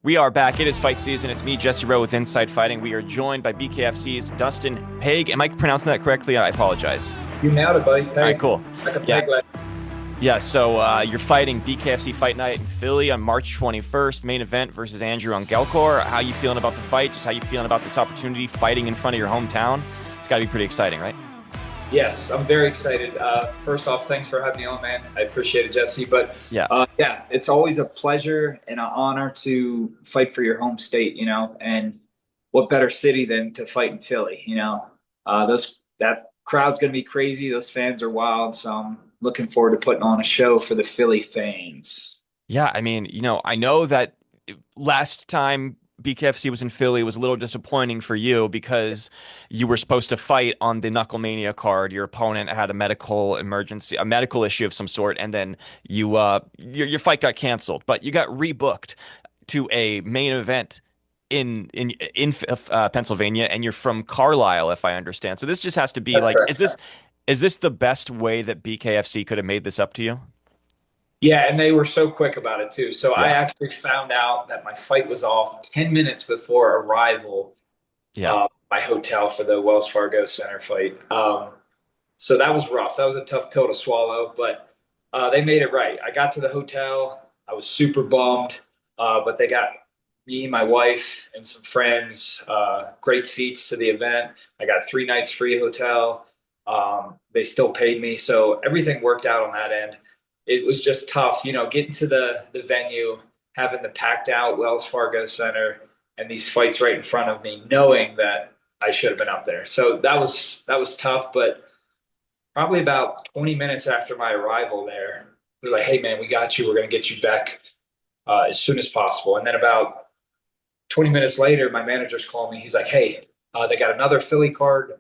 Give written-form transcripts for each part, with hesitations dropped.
We are back. It is fight season. It's me, Jesse Rowe, with Inside Fighting. We are joined by BKFC's Dustin Pague. Am I pronouncing that correctly? I apologize. You nailed it, buddy. All right, cool. Like a Yeah. peg leg. Yeah, so you're fighting BKFC Fight Night in Philly on March 21st, main event versus Andrew Angelcor. How you feeling about the fight? Just how you feeling about this opportunity, fighting in front of your hometown? It's got to be pretty exciting, right? Yes, I'm very excited. First off, thanks for having me on, man. I appreciate it, Jesse. But Yeah. it's always a pleasure and an honor to fight for your home state, and what better city than to fight in Philly, that crowd's going to be crazy. Those fans are wild. So I'm looking forward to putting on a show for the Philly fans. Yeah, I mean, I know that last time BKFC was in Philly was a little disappointing for you because you were supposed to fight on the Knucklemania card. Your opponent had a medical emergency, a medical issue of some sort, and then your fight got canceled. But you got rebooked to a main event in Pennsylvania, and you're from Carlisle, if I understand. So this just has to be like, is this the best way that BKFC could have made this up to you? Yeah, and they were so quick about it too. So I Yeah. actually found out that my fight was off 10 minutes before arrival, Yeah. my hotel for the Wells Fargo Center fight. So that was rough. That was a tough pill to swallow, but they made it right. I got to the hotel. I was super bummed, but they got me, my wife, and some friends great seats to the event. I got 3 nights free hotel. They still paid me, so everything worked out on that end. It was just tough, getting to the venue, having the packed out Wells Fargo Center and these fights right in front of me, knowing that I should have been up there. So that was tough, but probably about 20 minutes after my arrival there, they're like, "Hey man, we got you. We're going to get you back as soon as possible." And then about 20 minutes later, my manager's calling me. He's like, "Hey, they got another Philly card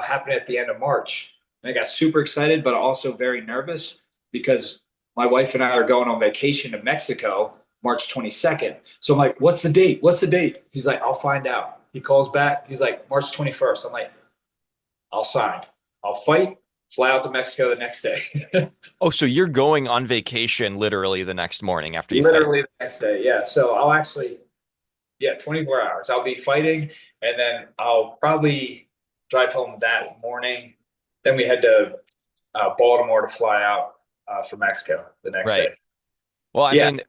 happening at the end of March." And I got super excited, but also very nervous because my wife and I are going on vacation to Mexico March 22nd. So I'm like, "What's the date? What's the date?" He's like, "I'll find out." He calls back. He's like, "March 21st. I'm like, "I'll sign. I'll fight, fly out to Mexico the next day." Oh, so you're going on vacation literally the next morning after you fight? Literally the next day. Yeah. So I'll actually, 24 hours. I'll be fighting, and then I'll probably drive home that morning. Then we head to Baltimore to fly out for Mexico the next Right. day. Well, I Yeah. mean,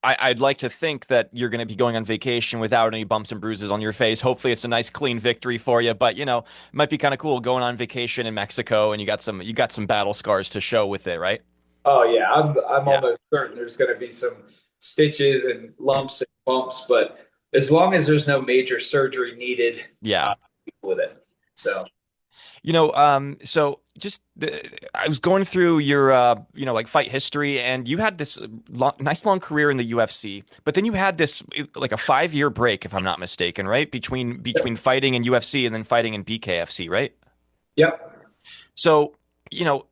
I'd like to think that you're going to be going on vacation without any bumps and bruises on your face. Hopefully, it's a nice, clean victory for you. But it might be kind of cool going on vacation in Mexico, and you got some battle scars to show with it, right? Oh yeah. I'm Yeah. almost certain there's going to be some stitches and lumps and bumps, but as long as there's no major surgery needed, Yeah. I'm with it. So So just I was going through your, like fight history, and you had this nice long career in the UFC, but then you had this like a 5-year break, if I'm not mistaken, right? Between fighting in UFC and then fighting in BKFC, right? yep. So, you know,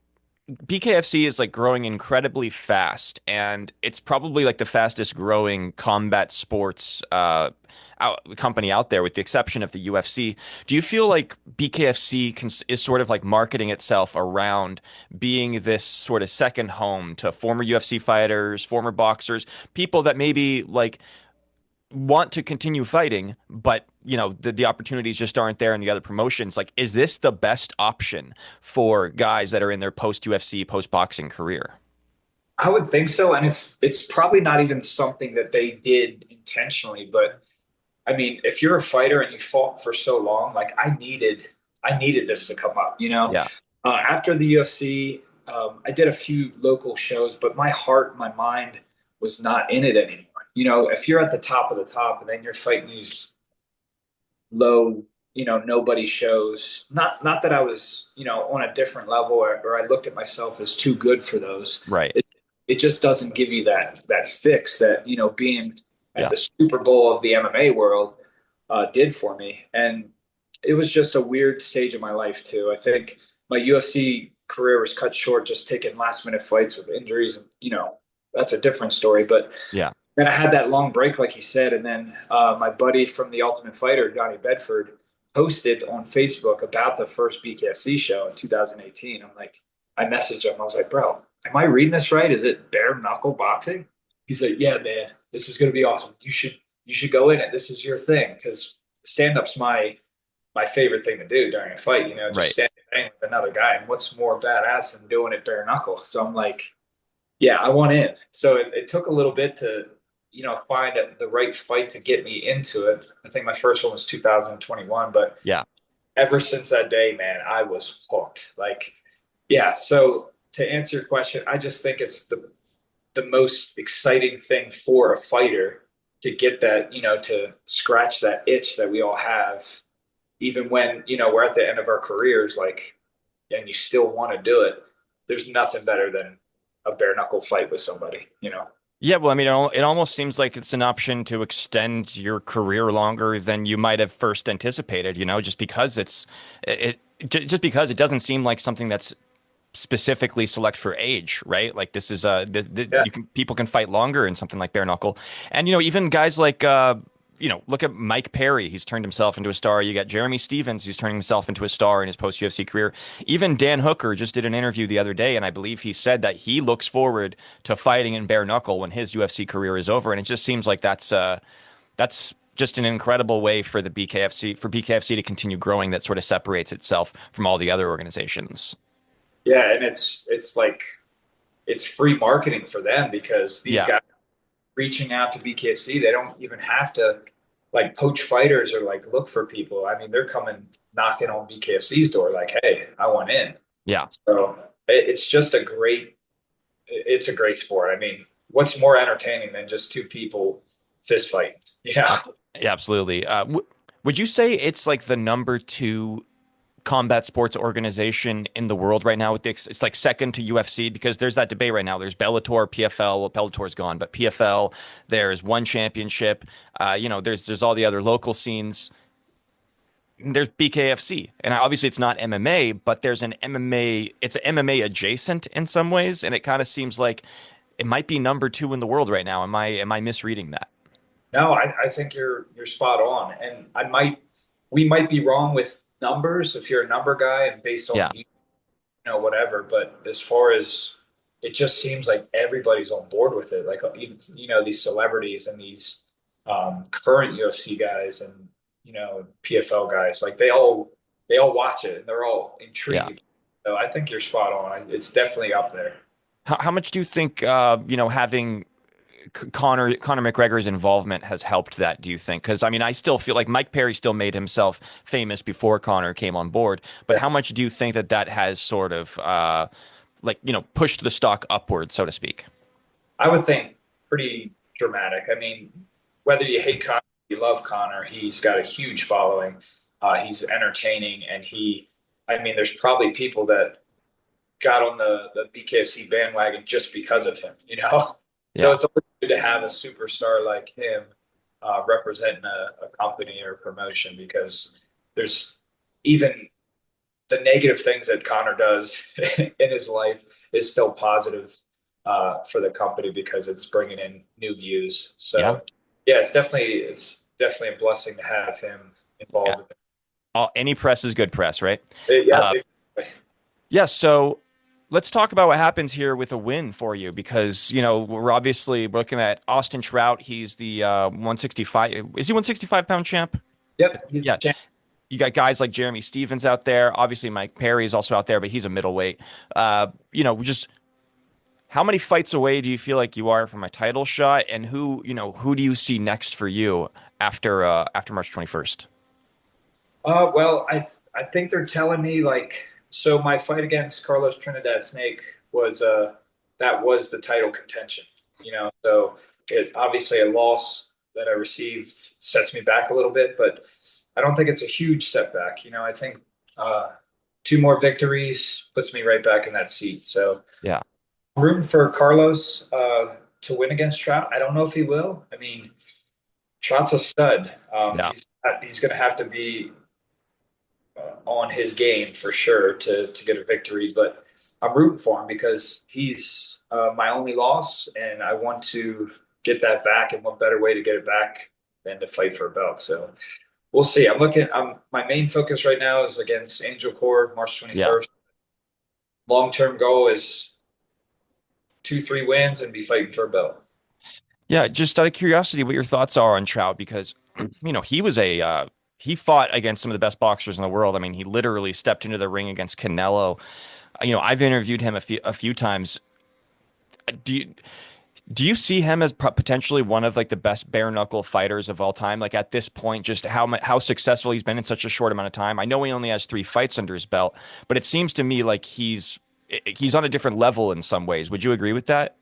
BKFC is like growing incredibly fast, and it's probably like the fastest growing combat sports company out there, with the exception of the UFC. Do you feel like BKFC is sort of like marketing itself around being this sort of second home to former UFC fighters, former boxers, people that maybe like want to continue fighting, but the opportunities just aren't there in the other promotions? Like, is this the best option for guys that are in their post UFC, post boxing career? I would think so, and it's probably not even something that they did intentionally, but I mean, if you're a fighter and you fought for so long, like I needed this to come up. Yeah. After the UFC, I did a few local shows, but my heart, my mind was not in it anymore. If you're at the top of the top and then you're fighting these low, nobody shows. Not that I was, on a different level, or I looked at myself as too good for those. Right. It just doesn't give you that fix that being at Yeah. the Super Bowl of the MMA world did for me. And it was just a weird stage of my life too. I think my UFC career was cut short just taking last minute fights with injuries, and that's a different story. But Yeah. then I had that long break, like you said, and then my buddy from The Ultimate Fighter, Johnny Bedford, posted on Facebook about the first BKFC show in 2018. I messaged him. I was like, "Bro, am I reading this right? Is it bare knuckle boxing?" He's like, "Yeah, man. this is going to be awesome. You should go in it. This is your thing because stand up's my favorite thing to do during a fight. Just Right. standing with another guy. And what's more badass than doing it bare knuckle? So I'm like, yeah, I want in. So it took a little bit to find the right fight to get me into it. I think my first one was 2021, but Yeah. ever since that day, man, I was hooked. Like, yeah. So to answer your question, I just think it's the most exciting thing for a fighter to get that, to scratch that itch that we all have, even when, we're at the end of our careers, like, and you still want to do it. There's nothing better than a bare knuckle fight with somebody. Yeah, well, I mean, it almost seems like it's an option to extend your career longer than you might have first anticipated, just because just because it doesn't seem like something that's specifically select for age, right? Like this is Yeah. people can fight longer in something like bare knuckle. And even guys like look at Mike Perry, he's turned himself into a star. You got Jeremy Stevens, he's turning himself into a star in his post UFC career. Even Dan Hooker just did an interview the other day, and I believe he said that he looks forward to fighting in bare knuckle when his UFC career is over. And it just seems like that's just an incredible way for the BKFC to continue growing, that sort of separates itself from all the other organizations. Yeah. And it's like, it's free marketing for them because these Yeah. guys reaching out to BKFC, they don't even have to like poach fighters or like look for people. I mean, they're coming knocking on BKFC's door, like, hey, I want in. Yeah. So it's just it's a great sport. I mean, what's more entertaining than just two people fist fighting? Uh, yeah, absolutely. Would you say it's like the number two combat sports organization in the world right now? It's like second to UFC, because there's that debate right now. There's Bellator, PFL. Well, Bellator's gone, but PFL. There's one championship. There's all the other local scenes. There's BKFC, and obviously it's not MMA, but there's an MMA. It's an MMA adjacent in some ways, and it kind of seems like it might be number two in the world right now. Am I misreading that? No, I think you're spot on, and we might be wrong with numbers if you're a number guy and based on Yeah. whatever. But as far as it just seems like everybody's on board with it. Like even these celebrities and these current UFC guys and PFL guys, like they all watch it and they're all Yeah. intrigued. So I think you're spot on. It's definitely up there. How much do you think having Conor McGregor's involvement has helped that, do you think? Because I mean, I still feel like Mike Perry still made himself famous before Conor came on board. But Yeah. how much do you think that has sort of pushed the stock upward, so to speak? I would think pretty dramatic. I mean, whether you hate Connor, you love Connor, he's got a huge following. He's entertaining, and I mean, there's probably people that got on the BKFC bandwagon just because of him. So Yeah. it's always good to have a superstar like him representing a company or promotion because there's even the negative things that Connor does in his life is still positive for the company because it's bringing in new views. Yeah. So yeah, it's definitely a blessing to have him Yeah. involved with Any press is good press, right? it. Yeah, Uh, yeah. So let's talk about what happens here with a win for you, because we're obviously looking at Austin Trout. He's the 165. Is he 165-pound champ? yep, he's the Yeah. champ. You got guys like Jeremy Stevens out there. Obviously, Mike Perry is also out there, but he's a middleweight. Just how many fights away do you feel like you are from a title shot, and who do you see next for you after March 21st? Well, I think they're telling me like so my fight against Carlos Trinidad Snake was that was the title contention, So it obviously a loss that I received sets me back a little bit, but I don't think it's a huge setback. I think uh, two more victories puts me right back in that seat. So Yeah. I'm rooting for Carlos to win against Trout. I don't know if he will. I mean, Trout's a stud. Yeah. He's going to have to be on his game for sure to get a victory. But I'm rooting for him because he's my only loss, and I want to get that back. And what better way to get it back than to fight for a belt? So we'll see. I'm looking. My main focus right now is against Angelcor, March Yeah. 21st. Long term goal is 2, 3 wins and be fighting for a belt. Yeah, just out of curiosity, what your thoughts are on Trout because he was he fought against some of the best boxers in the world. I mean, he literally stepped into the ring against Canelo. I've interviewed him a few times. Do you do you see him as potentially one of like the best bare knuckle fighters of all time? Like at this point, just how successful he's been in such a short amount of time. I know he only has 3 fights under his belt, but it seems to me like he's on a different level in some ways. Would you agree with that?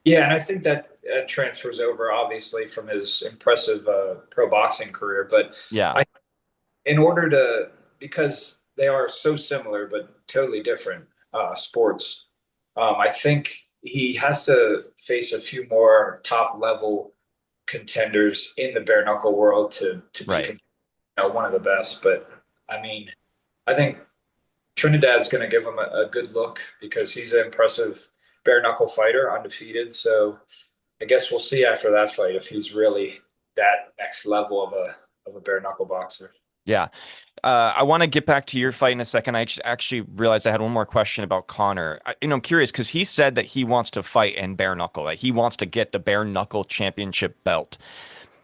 Yeah, and I think that transfers over obviously from his impressive pro boxing career. But Yeah, I, in order to, because they are so similar but totally different sports, I think he has to face a few more top level contenders in the bare knuckle world to be right. one of the best. But I mean, I think Trinidad's going to give him a good look because he's an impressive bare knuckle fighter, undefeated. So I guess we'll see after that fight if he's really that next level of a bare knuckle boxer. Yeah. I want to get back to your fight in a second. I just actually realized I had one more question about Conor. I'm curious because he said that he wants to fight in bare knuckle, that he wants to get the bare knuckle championship belt.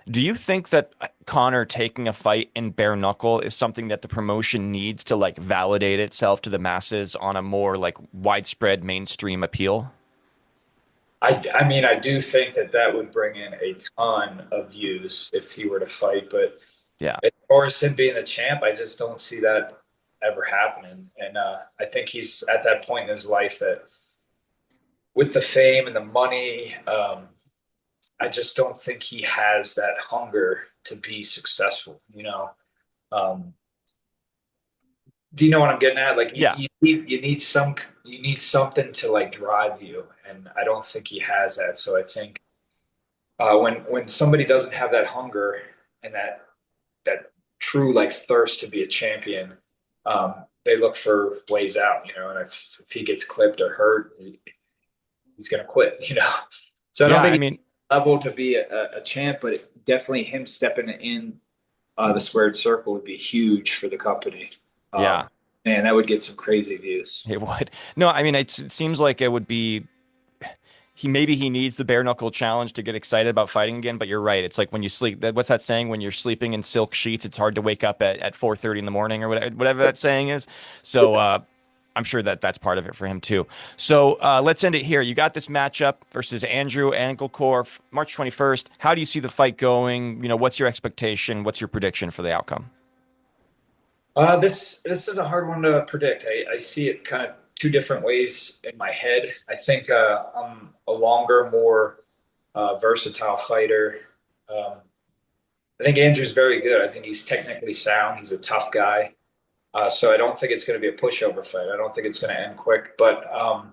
Do you think that Conor taking a fight in bare knuckle is something that the promotion needs to like validate itself to the masses on a more like widespread mainstream appeal? I mean, I do think that that would bring in a ton of views if he were to fight, but Yeah. as far as him being the champ, I just don't see that ever happening. And I think he's at that point in his life that with the fame and the money, I just don't think he has that hunger to be successful. Um, do you know what I'm getting at? Like Yeah. you need something to like drive you, and I don't think he has that. So I think when somebody doesn't have that hunger and that true like thirst to be a champion, they look for ways out. And if he gets clipped or hurt, he's gonna quit. So I don't Yeah. think I he's mean, level to be a champ, but definitely him stepping in the squared circle would be huge for the company. yeah, Man, that would get some crazy views. it would. No, I mean, it seems like it would be he needs the bare knuckle challenge to get excited about fighting again. But you're right. It's like when you sleep. What's that saying? When you're sleeping in silk sheets, it's hard to wake up at 4:30 in the morning or whatever that saying is. So I'm sure that that's part of it for him too. So let's end it here. You got this matchup versus Andrew Angelcor, March 21st. How do you see the fight going? What's your expectation? What's your prediction for the outcome? This is a hard one to predict. I see it kind of two different ways in my head. I think I'm a longer, more versatile fighter. Um, I think Andrew's very good. I think he's technically sound. He's a tough guy. So I don't think it's going to be a pushover fight. I don't think it's going to end quick. But I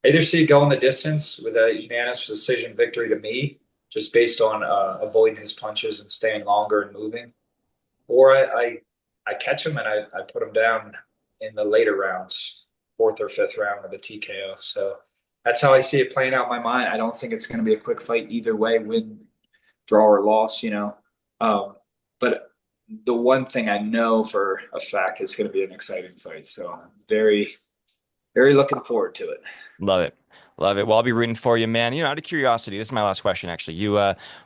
either see it going the distance with a unanimous decision victory to me, just based on avoiding his punches and staying longer and moving, or I catch him and I put him down in the later rounds, fourth or fifth round with a TKO. So that's how I see it playing out in my mind. I don't think it's going to be a quick fight either way, win, draw, or loss. Um, but the one thing I know for a fact is going to be an exciting fight. So I'm very, very looking forward to it. Love it. Love it. Well, I'll be rooting for you, man. Out of curiosity, this is my last question, actually.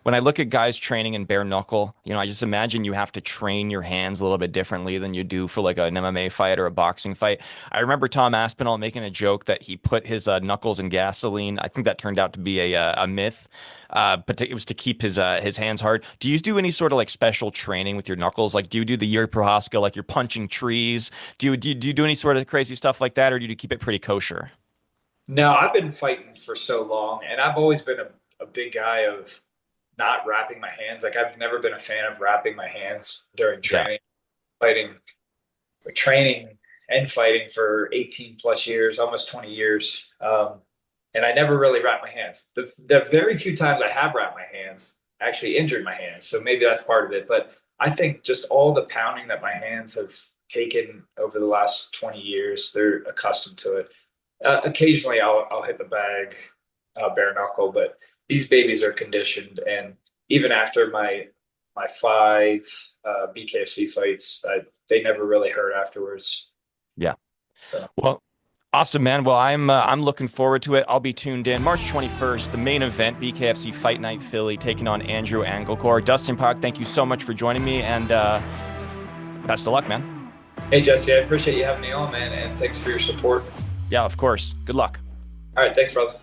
When I look at guys training in bare knuckle, I just imagine you have to train your hands a little bit differently than you do for like an MMA fight or a boxing fight. I remember Tom Aspinall making a joke that he put his knuckles in gasoline. I think that turned out to be a myth, but it was to keep his hands hard. Do you do any sort of like special training with your knuckles? Like, do you do the Yuri Prohaska, like you're punching trees? Do you do any sort of crazy stuff like that, or do you keep it pretty kosher? No, I've been fighting for so long, and I've always been a big guy of not wrapping my hands. Like I've never been a fan of wrapping my hands during Yeah. fighting, training and fighting for 18 plus years, almost 20 years. And I never really wrapped my hands. The very few times I have wrapped my hands, I actually injured my hands. So maybe that's part of it. But I think just all the pounding that my hands have taken over the last 20 years, they're accustomed to it. Occasionally I'll hit the bag, bare knuckle, but these babies are conditioned. And even after my five BKFC fights, they never really hurt afterwards. Yeah. So. Well, Awesome, man. Well, I'm looking forward to it. I'll be tuned in. March 21st, the main event, BKFC Fight Night Philly, taking on Andrew Angelcor. Dustin Pague, thank you so much for joining me, and best of luck, man. Hey, Jesse, I appreciate you having me on, man, and thanks for your support. Yeah, of course. Good luck. All right, thanks, brother.